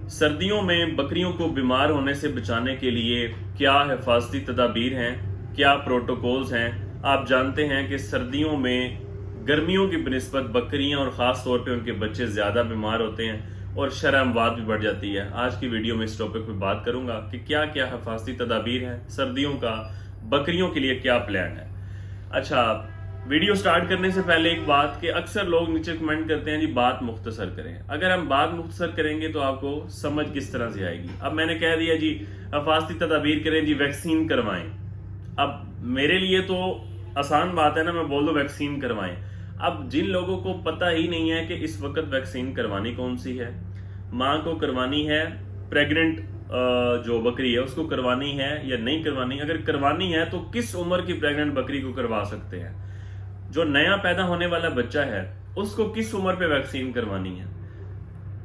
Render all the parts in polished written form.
सर्दियों में बकरियों को बीमार होने से बचाने के लिए क्या हिफाजती तदाबीर हैं, क्या प्रोटोकॉल्स हैं। आप जानते हैं कि सर्दियों में गर्मियों की बनिस्बत बकरियां और ख़ास तौर पे उनके बच्चे ज़्यादा बीमार होते हैं और शरह अमवात भी बढ़ जाती है। आज की वीडियो में इस टॉपिक पे बात करूंगा कि क्या क्या हिफाजती तदाबीर हैं, सर्दियों का बकरियों के लिए क्या प्लान है। अच्छा, वीडियो स्टार्ट करने से पहले एक बात कि अक्सर लोग नीचे कमेंट करते हैं जी बात मुख्तसर करें। अगर हम बात मुख्तसर करेंगे तो आपको समझ किस तरह से आएगी। अब मैंने कह दिया जी हिफाजती तदाबीर करें, जी वैक्सीन करवाएं। अब मेरे लिए तो आसान बात है ना, मैं बोल दूं वैक्सीन करवाएं। अब जिन लोगों को पता ही नहीं है कि इस वक्त वैक्सीन करवानी कौन सी है, माँ को करवानी है, प्रेग्नेंट जो बकरी है उसको करवानी है या नहीं करवानी, अगर करवानी है तो किस उम्र की प्रेग्नेंट बकरी को करवा सकते हैं, जो नया पैदा होने वाला बच्चा है उसको किस उम्र पे वैक्सीन करवानी है,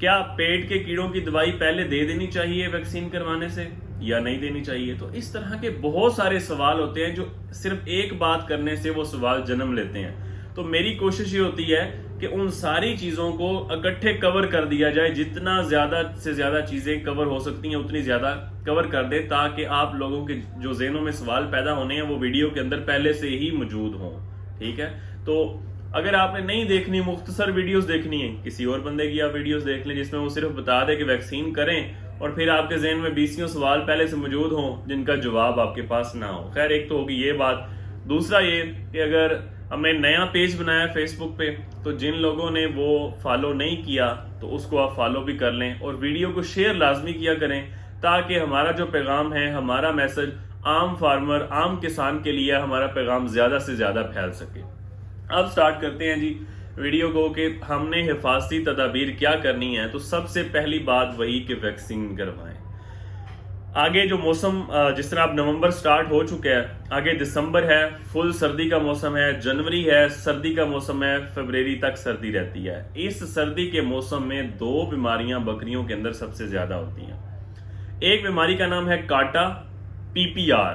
क्या पेट के कीड़ों की दवाई पहले दे देनी चाहिए वैक्सीन करवाने से या नहीं देनी चाहिए। तो इस तरह के बहुत सारे सवाल होते हैं जो सिर्फ एक बात करने से वो सवाल जन्म लेते हैं। तो मेरी कोशिश ये होती है कि उन सारी चीजों को इकट्ठे कवर कर दिया जाए, जितना ज्यादा से ज्यादा चीजें कवर हो सकती हैं उतनी ज्यादा कवर कर दे, ताकि आप लोगों के जो ज़हनों में सवाल पैदा होने हैं वो वीडियो के अंदर पहले से ही मौजूद हों। ठीक है, तो अगर आपने नहीं देखनी, मुख्तसर वीडियोस देखनी है, किसी और बंदे की आप वीडियोस देख लें जिसमें वो सिर्फ बता दे कि वैक्सीन करें और फिर आपके जहन में 20 सवाल पहले से मौजूद हों जिनका जवाब आपके पास ना हो। खैर, एक तो होगी ये बात। दूसरा ये कि अगर हमने नया पेज बनाया फेसबुक पे तो जिन लोगों ने वो फॉलो नहीं किया तो उसको आप फॉलो भी कर लें और वीडियो को शेयर लाजमी किया करें, ताकि हमारा जो पैगाम है, हमारा मैसेज आम फार्मर, आम किसान के लिए हमारा पैगाम ज्यादा से ज्यादा फैल सके। अब स्टार्ट करते हैं जी वीडियो को कि हमने हिफाजती तदाबीर क्या करनी है। तो सबसे पहली बात वही कि वैक्सीन करवाएं। आगे जो मौसम, जिस तरह अब नवंबर स्टार्ट हो चुका है, आगे दिसंबर है, फुल सर्दी का मौसम है, जनवरी है, सर्दी का मौसम है, फरवरी तक सर्दी रहती है। इस सर्दी के मौसम में दो बीमारियां बकरियों के अंदर सबसे ज्यादा होती हैं। एक बीमारी का नाम है काटा, PPR,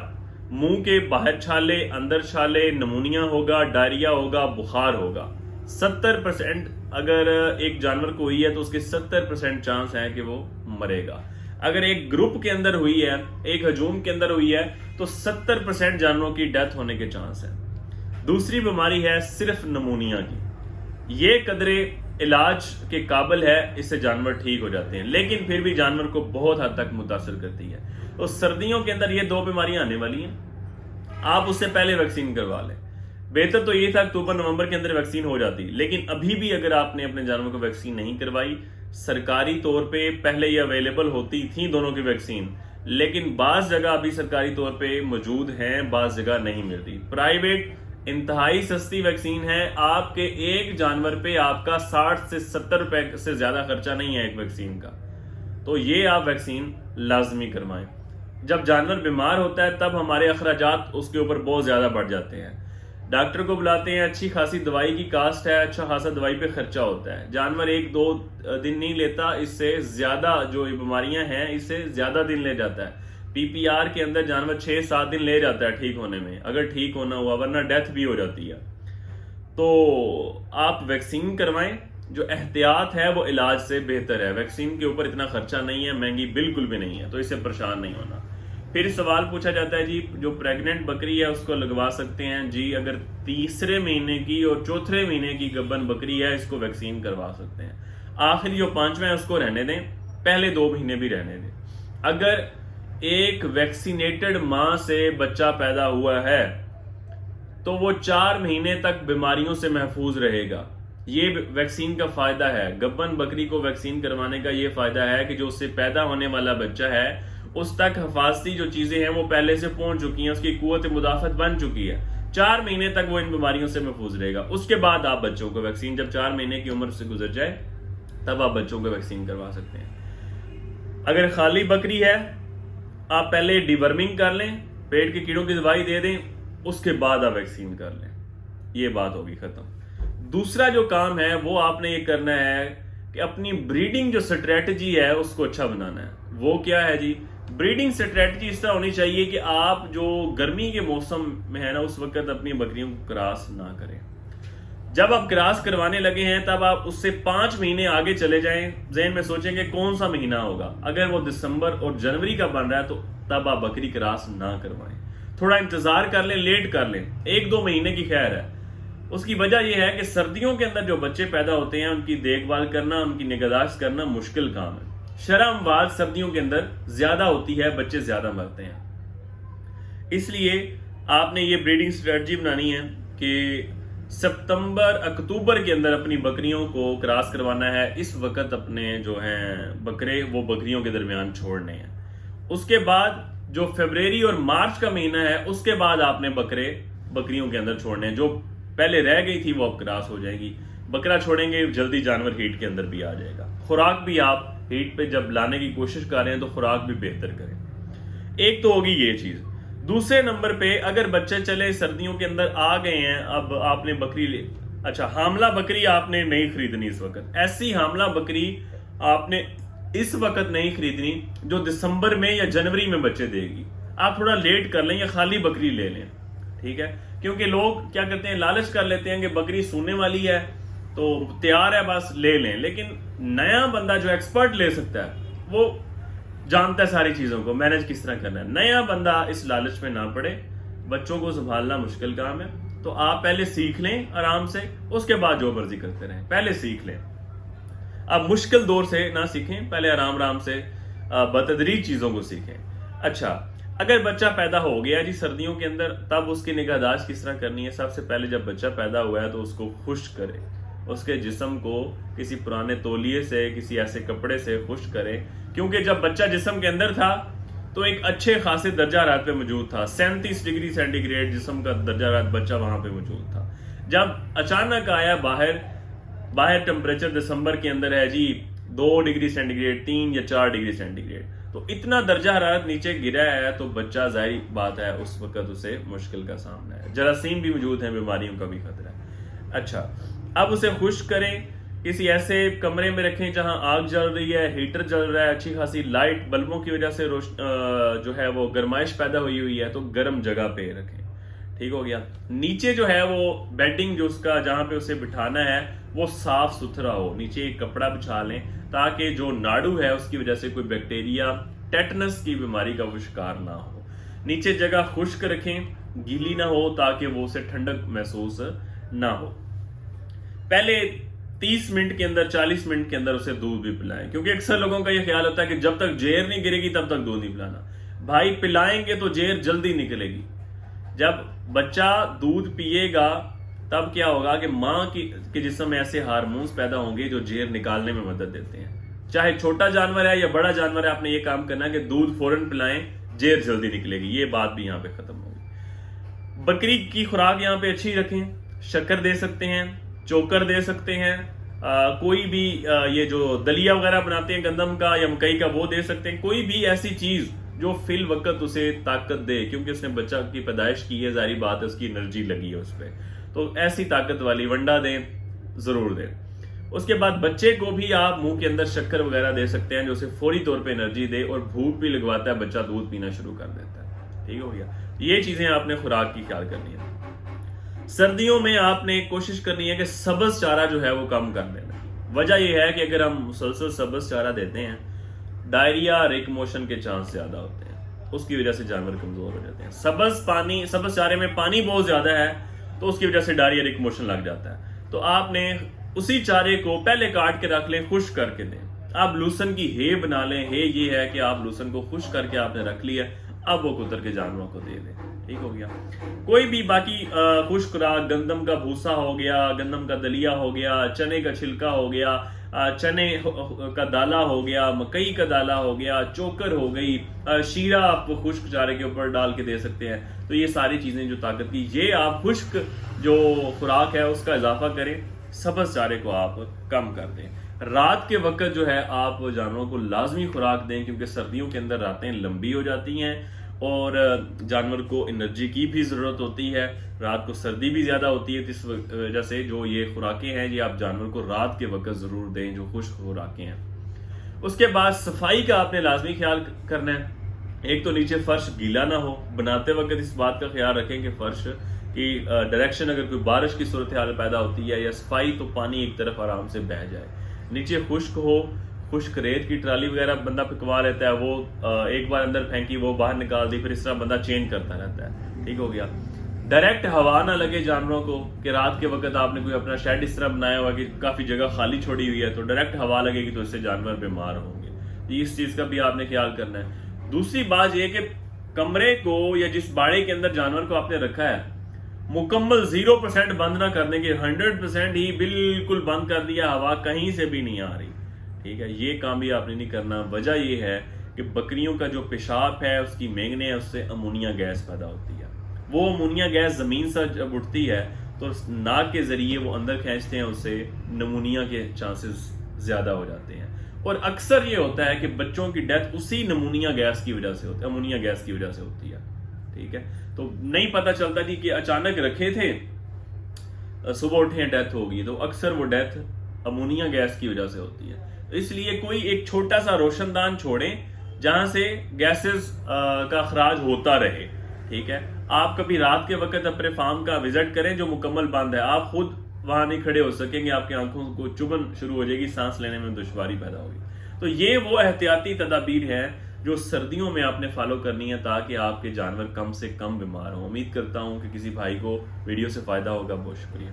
मुंह के बाहर छाले, अंदर छाले, नमूनिया होगा, डायरिया होगा, बुखार होगा। 70% अगर एक जानवर को हुई है तो उसके 70% चांस है कि वो मरेगा। अगर एक ग्रुप के अंदर हुई है, एक हजूम के अंदर हुई है, तो 70% जानवरों की डेथ होने के चांस है। दूसरी बीमारी है सिर्फ नमूनिया की। ये कदरे इलाज के काबिल है, इससे जानवर ठीक हो जाते हैं, लेकिन फिर भी जानवर को बहुत हद तक मुतासर करती है। तो सर्दियों के अंदर ये दो बीमारियां आने वाली हैं, आप उससे पहले वैक्सीन करवा लें। बेहतर तो ये था अक्टूबर नवंबर के अंदर वैक्सीन हो जाती, लेकिन अभी भी अगर आपने अपने जानवर को वैक्सीन नहीं करवाई, सरकारी तौर पे पहले ये अवेलेबल होती थी दोनों की वैक्सीन, लेकिन बाज जगह अभी सरकारी तौर पे मौजूद हैं, बाज जगह नहीं मिलती। प्राइवेट इंतहाई सस्ती वैक्सीन है, आपके एक जानवर पे आपका 60 से 70 रुपए से ज्यादा खर्चा नहीं है एक वैक्सीन का। तो ये आप वैक्सीन लाजमी करवाएं। जब जानवर बीमार होता है तब हमारे अखराजात उसके ऊपर बहुत ज्यादा बढ़ जाते हैं, डॉक्टर को बुलाते हैं, अच्छी खासी दवाई की कास्ट है, अच्छा खासा दवाई पे खर्चा होता है। जानवर 1-2 दिन नहीं लेता, इससे ज्यादा जो बीमारियां हैं इससे ज्यादा दिन ले जाता है। PPR के अंदर जानवर 6-7 दिन ले जाता है ठीक होने में, अगर ठीक होना हुआ, वरना डेथ भी हो जाती है। तो आप वैक्सीन करवाएं, जो एहतियात है वो इलाज से बेहतर है। वैक्सीन के ऊपर इतना खर्चा नहीं है, महंगी बिल्कुल भी नहीं है, तो इससे परेशान नहीं होना। फिर सवाल पूछा जाता है जी जो प्रेग्नेंट बकरी है उसको लगवा सकते हैं जी, अगर तीसरे महीने की और चौथे महीने की गब्बन बकरी है इसको वैक्सीन करवा सकते हैं। आखिरी जो 5वां है उसको रहने दें, पहले 2 महीने भी रहने दें। अगर एक वैक्सीनेटेड मां से बच्चा पैदा हुआ है तो वो 4 महीने तक बीमारियों से महफूज रहेगा। ये वैक्सीन का फायदा है, गब्बन बकरी को वैक्सीन करवाने का ये फायदा है कि जो उससे पैदा होने वाला बच्चा है उस तक हिफाजती जो चीजें हैं वो पहले से पहुंच चुकी हैं, उसकी कुव्वत मुदाफत बन चुकी है। 4 महीने तक वो इन बीमारियों से महफूज रहेगा। उसके बाद आप बच्चों को वैक्सीन, जब 4 महीने की उम्र से गुजर जाए तब आप बच्चों को वैक्सीन करवा सकते हैं। अगर खाली बकरी है आप पहले डिवर्मिंग कर लें, पेट के कीड़ों की दवाई दे दें, उसके बाद आप वैक्सीन कर लें। ये बात होगी खत्म। दूसरा जो काम है वो आपने ये करना है कि अपनी ब्रीडिंग जो स्ट्रेटजी है उसको अच्छा बनाना है। वो क्या है जी, ब्रीडिंग स्ट्रेटजी इस तरह होनी चाहिए कि आप जो गर्मी के मौसम में है ना उस वक्त अपनी बकरियों को क्रॉस ना करें। जब आप क्रॉस करवाने लगे हैं तब आप उससे 5 महीने आगे चले जाएं, ज़हन में सोचें कि कौन सा महीना होगा। अगर वो दिसंबर और जनवरी का बन रहा है तो तब आप बकरी क्रॉस ना करवाएं, थोड़ा इंतजार कर लें, लेट कर लें, 1-2 महीने की खैर है। उसकी वजह यह है कि सर्दियों के अंदर जो बच्चे पैदा होते हैं उनकी देखभाल करना, उनकी निगहदाश्त करना मुश्किल काम है। शर्म-अमवाज सर्दियों के अंदर ज्यादा होती है, बच्चे ज्यादा मरते हैं। इसलिए आपने ये ब्रीडिंग स्ट्रेटजी बनानी है कि सितंबर अक्टूबर के अंदर अपनी बकरियों को क्रॉस करवाना है। इस वक्त अपने जो हैं बकरे वो बकरियों के दरमियान छोड़ने हैं। उसके बाद जो फरवरी और मार्च का महीना है उसके बाद आपने बकरे बकरियों के अंदर छोड़ने हैं। जो पहले रह गई थी वो अब क्रॉस हो जाएगी। बकरा छोड़ेंगे जल्दी जानवर हीट के अंदर भी आ जाएगा। खुराक भी आप हीट पे जब लाने की कोशिश कर रहे हैं तो खुराक भी बेहतर करें। एक तो होगी ये चीज। दूसरे नंबर पे अगर बच्चे चले सर्दियों के अंदर आ गए हैं, अब आपने बकरी अच्छा हामला बकरी आपने नहीं खरीदनी इस वक्त। ऐसी हामला बकरी आपने इस वक्त नहीं खरीदनी जो दिसंबर में या जनवरी में बच्चे देगी। आप थोड़ा लेट कर लें या खाली बकरी ले लें, ठीक है। क्योंकि लोग क्या करते हैं, लालच कर लेते हैं कि बकरी सूने वाली है तो तैयार है बस ले लें। लेकिन नया बंदा जो एक्सपर्ट ले सकता है वो जानता है सारी चीजों को मैनेज किस तरह करना है। नया बंदा इस लालच में ना पड़े, बच्चों को संभालना मुश्किल काम है। तो आप पहले सीख लें आराम से, उसके बाद जो मर्जी करते रहें। पहले सीख लें, आप मुश्किल दौर से ना सीखें, पहले आराम आराम से बतदरीज चीजों को सीखें। अच्छा, अगर बच्चा पैदा हो गया जी सर्दियों के अंदर, तब उसकी निगहदाश्त किस तरह करनी है। सबसे पहले जब बच्चा पैदा हुआ है तो उसको खुश्क करें, उसके जिस्म को किसी पुराने तौलिए से, किसी ऐसे कपड़े से खुश्क करें। क्योंकि जब बच्चा जिस्म के अंदर था तो एक अच्छे खासे दर्जा हरारत पे मौजूद था, 37 डिग्री सेंटीग्रेड जिस्म का दर्जा हरारत बच्चा वहां पे मौजूद था। जब अचानक आया बाहर टेम्परेचर दिसंबर के अंदर है जी 2 डिग्री सेंटीग्रेड, 3 या 4 डिग्री सेंटीग्रेड, तो इतना दर्जा हरारत नीचे गिरा है तो बच्चा जाहिर बात है उस वक्त उसे मुश्किल का सामना है। जरासीम भी मौजूद है, बीमारियों का भी खतरा है। अच्छा, अब उसे खुश्क करें, किसी ऐसे कमरे में रखें जहां आग जल रही है, हीटर जल रहा है, अच्छी खासी लाइट बल्बों की वजह से जो है वो गर्माइश पैदा हुई है तो गर्म जगह पे रखें। ठीक हो गया। नीचे जो है वो बेडिंग जो उसका जहां पे उसे बिठाना है वो साफ सुथरा हो, नीचे एक कपड़ा बिछा लें ताकि जो नाड़ू है उसकी वजह से कोई बैक्टीरिया, टेटनस की बीमारी का वो शिकार ना हो। नीचे जगह खुश्क रखें, गीली ना हो ताकि वो उसे ठंडक महसूस ना हो। पहले 30 मिनट के अंदर, 40 मिनट के अंदर उसे दूध भी पिलाएं, क्योंकि अक्सर लोगों का यह ख्याल होता है कि जब तक जेर नहीं गिरेगी तब तक दूध नहीं पिलाना। भाई पिलाएंगे तो जेर जल्दी निकलेगी। जब बच्चा दूध पिएगा तब क्या होगा कि माँ के जिस्म में ऐसे हार्मोन्स पैदा होंगे जो जेर निकालने में मदद देते हैं। चाहे छोटा जानवर है या बड़ा जानवर है, आपने ये काम करना है कि दूध फौरन पिलाएं, जेर जल्दी निकलेगी। ये बात भी यहाँ पे खत्म होगी। बकरी की खुराक यहाँ पे अच्छी रखें, शक्कर दे सकते हैं, चोकर दे सकते हैं, कोई भी ये जो दलिया वगैरह बनाते हैं गंदम का या मकई का वो दे सकते हैं। कोई भी ऐसी चीज जो फिल वक्त उसे ताकत दे, क्योंकि उसने बच्चा की पैदाइश की है, जारी बात है उसकी एनर्जी लगी है उस पर, तो ऐसी ताकत वाली वंडा दें, जरूर दें। उसके बाद बच्चे को भी आप मुंह के अंदर शक्कर वगैरह दे सकते हैं जो उसे फौरी तौर पे एनर्जी दे, और भूख भी लगवाता है, बच्चा दूध पीना शुरू कर देता है। ठीक हो गया। ये चीजें आपने खुराक की ख्याल करनी है। सर्दियों में आपने कोशिश करनी है कि सब्ज चारा जो है वो कम कर देना। वजह यह है कि अगर हम मुसलसल सब्ज चारा देते हैं, डायरिया, रेक मोशन के चांस ज्यादा होते हैं, उसकी वजह से जानवर कमजोर हो जाते हैं। सब्ज चारे में पानी बहुत ज्यादा है तो उसकी वजह से डायरिया, रेक मोशन लग जाता है। तो आपने उसी चारे को पहले काट के रख लें, खुश्क करके दें। आप लूसन की हे बना लें। हे ये है कि आप लूसन को खुश्क करके आपने रख लिया, अब वो कुतर के जानवरों को दे दें। ठीक हो गया। कोई भी बाकी खुश्क खुराक, गंदम का भूसा हो गया, गंदम का दलिया हो गया, चने का छिलका हो गया, चने का दाला हो गया, मकई का दाला हो गया, चोकर हो गई, शीरा आप खुश्क चारे के ऊपर डाल के दे सकते हैं। तो ये सारी चीजें जो ताकत की, ये आप खुश्क जो खुराक है उसका इजाफा करें, सब्ज चारे को आप कम कर दें। रात के वक्त जो है आप जानवरों को लाजमी खुराक दें, क्योंकि सर्दियों के अंदर रातें लंबी हो जाती हैं और जानवर को एनर्जी की भी जरूरत होती है। रात को सर्दी भी ज्यादा होती है, इस वजह से जो ये खुराकें हैं ये आप जानवर को रात के वक्त जरूर दें, जो खुश्क खुराकें हैं। उसके बाद सफाई का आपने लाजमी ख्याल करना है। एक तो नीचे फर्श गीला ना हो, बनाते वक्त इस बात का ख्याल रखें कि फर्श کہ ڈائریکشن اگر کوئی بارش کی صورتحال پیدا ہوتی ہے یا صفائی تو پانی ایک طرف آرام سے بہہ جائے. نیچے خشک ہو, خشک ریت کی ٹرالی وغیرہ بندہ پکوا لیتا ہے, وہ ایک بار اندر پھینکی وہ باہر نکال دی, پھر اس طرح بندہ چینج کرتا رہتا ہے. ٹھیک ہو گیا. ڈائریکٹ ہوا نہ لگے جانوروں کو, کہ رات کے وقت آپ نے کوئی اپنا شیڈ اس طرح بنایا ہوا کہ کافی جگہ خالی چھوڑی ہوئی ہے, تو ڈائریکٹ ہوا لگے گی تو اس سے جانور بیمار ہوں گے. اس چیز کا بھی آپ نے خیال کرنا ہے. دوسری بات یہ کہ کمرے کو یا جس باڑے کے اندر جانور کو آپ نے رکھا ہے مکمل 0% بند نہ کرنے کے, 100% ہی بالکل بند کر دیا, ہوا کہیں سے بھی نہیں آ رہی. ٹھیک ہے, یہ کام بھی آپ نے نہیں کرنا. وجہ یہ ہے کہ بکریوں کا جو پیشاب ہے, اس کی مینگنے, اس سے امونیا گیس پیدا ہوتی ہے. وہ امونیا گیس زمین سے جب اٹھتی ہے تو ناک کے ذریعے وہ اندر کھینچتے ہیں, اس سے نمونیا کے چانسز زیادہ ہو جاتے ہیں. اور اکثر یہ ہوتا ہے کہ بچوں کی ڈیتھ اسی نمونیا گیس کی وجہ سے ہوتی ہے, امونیا گیس کی وجہ سے ہوتی ہے. ٹھیک ہے, تو نہیں پتہ چلتا جی کہ اچانک رکھے تھے, صبح اٹھے ڈیتھ ہوگی, تو اکثر وہ ڈیتھ امونیا گیس کی وجہ سے ہوتی ہے. اس لیے کوئی ایک چھوٹا سا روشن دان چھوڑیں جہاں سے گیسز کا اخراج ہوتا رہے. ٹھیک ہے, آپ کبھی رات کے وقت اپنے فارم کا وزٹ کریں جو مکمل بند ہے, آپ خود وہاں نہیں کھڑے ہو سکیں گے, آپ کی آنکھوں کو چبھن شروع ہو جائے گی, سانس لینے میں دشواری پیدا ہوگی. تو یہ وہ احتیاطی تدابیر ہیں جو سردیوں میں آپ نے فالو کرنی ہے تاکہ آپ کے جانور کم سے کم بیمار ہوں. امید کرتا ہوں کہ کسی بھائی کو ویڈیو سے فائدہ ہوگا. بہت شکریہ.